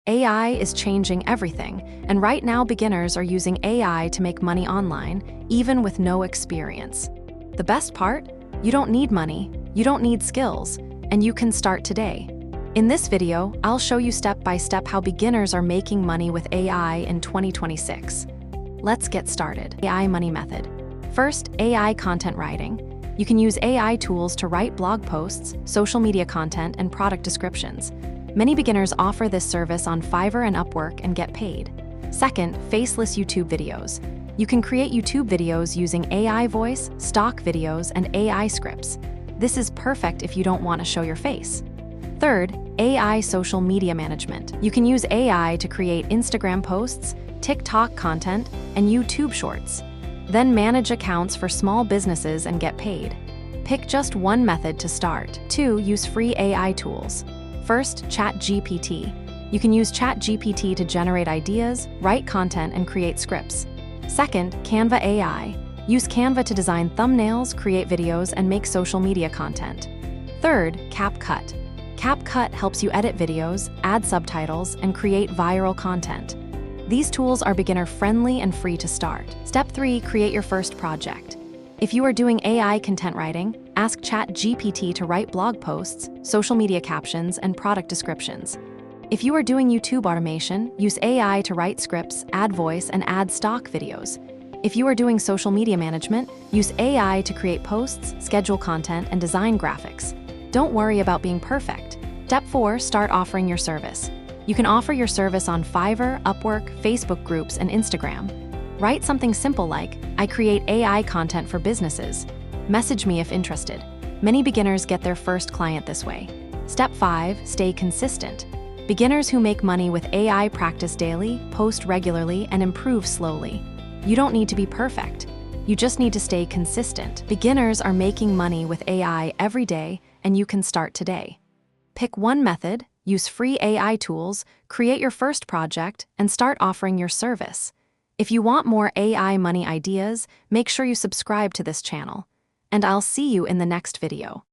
AI is changing everything, and right now beginners are using AI to make money online, even with no experience. The best part? You don't need money, you don't need skills, and you can start today. In this video, I'll show you step by step how beginners are making money with AI in 2026. Let's get started. AI money method. First, AI content writing. You can use AI tools to write blog posts, social media content, and product descriptions. Many beginners offer this service on Fiverr and Upwork and get paid. Second, faceless YouTube videos. You can create YouTube videos using AI voice, stock videos, and AI scripts. This is perfect if you don't want to show your face. Third, AI social media management. You can use AI to create Instagram posts, TikTok content, and YouTube shorts. Then manage accounts for small businesses and get paid. Pick just one method to start. 2. Use free AI tools. First, ChatGPT. You can use ChatGPT to generate ideas, write content, and create scripts. Second, Canva AI. Use Canva to design thumbnails, create videos, and make social media content. Third, CapCut. CapCut helps you edit videos, add subtitles, and create viral content. These tools are beginner-friendly and free to start. Step 3, create your first project. If you are doing AI content writing, ask ChatGPT to write blog posts, social media captions, and product descriptions. If you are doing YouTube automation, use AI to write scripts, add voice, and add stock videos. If you are doing social media management, use AI to create posts, schedule content, and design graphics. Don't worry about being perfect. Step 4, start offering your service. You can offer your service on Fiverr, Upwork, Facebook groups, and Instagram. Write something simple like, "I create AI content for businesses. Message me if interested." Many beginners get their first client this way. Step 5, stay consistent. Beginners who make money with AI practice daily, post regularly, and improve slowly. You don't need to be perfect. You just need to stay consistent. Beginners are making money with AI every day, and you can start today. Pick one method, use free AI tools, create your first project, and start offering your service. If you want more AI money ideas, make sure you subscribe to this channel. And I'll see you in the next video.